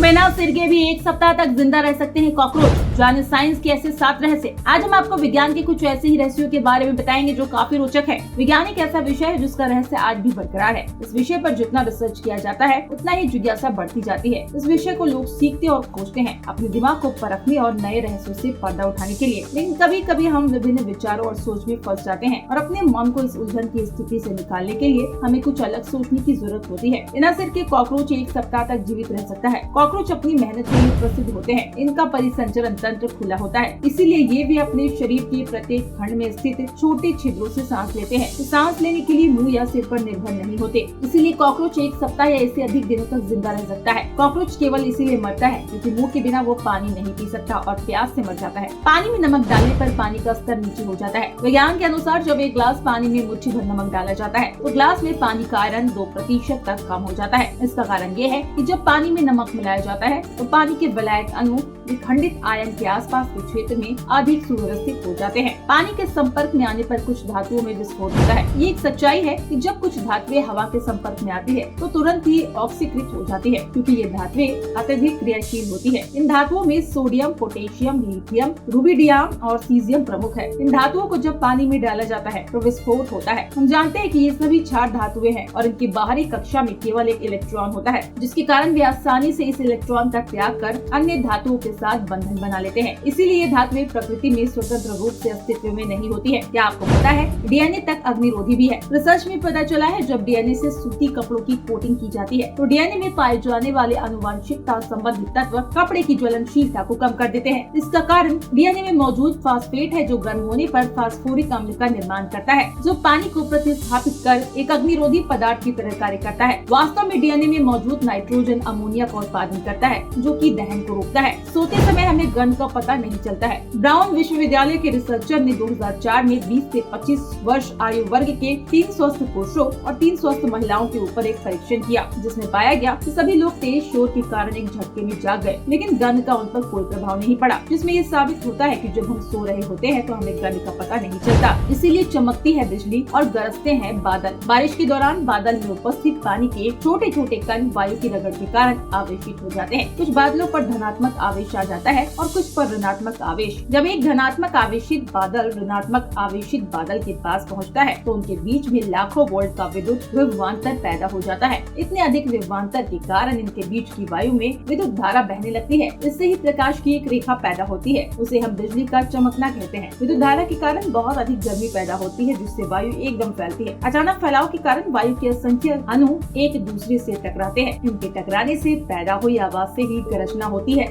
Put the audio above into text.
बिना सिर के भी एक सप्ताह तक जिंदा रह सकते हैं कॉकरोच। जाने साइंस के ऐसे 7 रहस्य। आज हम आपको विज्ञान के कुछ ऐसे ही रहस्यों के बारे में बताएंगे जो काफी रोचक है। विज्ञान एक ऐसा विषय है जिसका रहस्य आज भी बरकरार है। इस विषय पर जितना रिसर्च किया जाता है उतना ही जिज्ञासा बढ़ती जाती है। इस विषय को लोग सीखते और खोजते हैं अपने दिमाग को परखने और नए रहस्यों से पर्दा उठाने के लिए। लेकिन कभी कभी हम विभिन्न विचारों और सोच में फंस जाते हैं और अपने मन को इस उलझन की स्थिति से निकालने के लिए हमें कुछ अलग सोचने की जरूरत होती है। बिना सिर के कॉकरोच एक सप्ताह तक जीवित रह सकता है। कॉकरोच अपनी मेहनत के लिए प्रसिद्ध होते हैं। इनका परिसंचरण तंत्र खुला होता है, इसीलिए ये भी अपने शरीर के प्रत्येक खंड में स्थित छोटे छिद्रों से सांस लेते हैं। तो सांस लेने के लिए मुंह या सिर पर निर्भर नहीं होते, इसीलिए कॉकरोच एक सप्ताह या इससे अधिक दिनों तक जिंदा रह सकता है। कॉकरोच केवल इसीलिए मरता है क्योंकि मुंह के बिना वो पानी नहीं पी सकता और प्यास से मर जाता है। पानी में नमक डालने पर पानी का स्तर नीचे हो जाता है। विज्ञान के अनुसार जब एक गिलास पानी में मुट्ठी भर नमक डाला जाता है तो गिलास में पानी का आयरन 2% तक कम हो जाता है। इसका कारण ये है कि जब पानी में नमक मिलाया जाता है तो पानी के विलायक अणु विखंडित आयन के आसपास के क्षेत्र में अधिक सुव्यवस्थित हो जाते हैं। पानी के संपर्क में आने पर कुछ धातुओं में विस्फोट होता है। ये एक सच्चाई है कि जब कुछ धातुएं हवा के संपर्क में आती है तो तुरंत ही ऑक्सीकृत हो जाती है क्योंकि ये धातुएं अत्यधिक क्रियाशील होती है। इन धातुओं में सोडियम, पोटेशियम, लिथियम, रुबिडियम और सीजियम प्रमुख है। इन धातुओं को जब पानी में डाला जाता है तो विस्फोट होता है। हम जानते हैं कि ये सभी क्षार धातुएं हैं और इनकी बाहरी कक्षा में केवल एक इलेक्ट्रॉन होता है, जिसके कारण वे आसानी से इस इलेक्ट्रॉन का त्याग कर अन्य धातुओं के साथ बंधन बना लेते हैं। इसीलिए ये धातुएं प्रकृति में स्वतंत्र रूप से अस्तित्व में नहीं होती है। क्या आपको पता है डीएनए तक अग्निरोधी भी है? रिसर्च में पता चला है जब डीएनए से सूती कपड़ों की कोटिंग की जाती है तो डीएनए में पाए जाने वाले आनुवंशिकता संबंधित तत्व कपड़े की ज्वलनशीलता को कम कर देते हैं। इसका कारण डीएनए में मौजूद फास्फेट है जो गर्म होने पर फास्फोरिक अम्ल का निर्माण करता है जो पानी को प्रतिस्थापित कर एक अग्निरोधी पदार्थ की तरह कार्य करता है। वास्तव में डीएनए में मौजूद नाइट्रोजन अमोनिया का उत्पादन करता है जो कि दहन को रोकता है। सोते समय हमें गंध का पता नहीं चलता है। ब्राउन विश्वविद्यालय के रिसर्चर ने 2004 में 20 से 25 वर्ष आयु वर्ग के 3 स्वस्थ पुरुषों और 3 स्वस्थ महिलाओं के ऊपर एक परीक्षण किया जिसमें पाया गया कि सभी लोग तेज शोर के कारण एक झटके में जाग गए, लेकिन गंध का उन पर कोई प्रभाव नहीं पड़ा, जिसमें ये साबित होता है कि जब हम सो रहे होते हैं तो हमें गंध का पता नहीं चलता। इसीलिए चमकती है बिजली और गरजते हैं बादल। बारिश के दौरान बादल में उपस्थित पानी के छोटे छोटे कण वायु की रगड़ के कारण आवेशित हो जाते हैं। कुछ बादलों पर धनात्मक आवेश आ जाता है और कुछ पर ऋणात्मक आवेश। जब एक धनात्मक आवेशित बादल ऋणात्मक आवेशित बादल के पास पहुंचता है तो उनके बीच में लाखों वोल्ट का विद्युत विभवांतर पैदा हो जाता है। इतने अधिक विभवांतर के कारण इनके बीच की वायु में विद्युत धारा बहने लगती है। इससे ही प्रकाश की एक रेखा पैदा होती है, उसे हम बिजली का चमकना कहते हैं। विद्युत धारा के कारण बहुत अधिक गर्मी पैदा होती है जिससे वायु एकदम फैलती है। अचानक फैलाव के कारण वायु के असंख्य अणु एक दूसरे से टकराते हैं। इनके टकराने से पैदा हुई आवाज से ही गरजना होती है।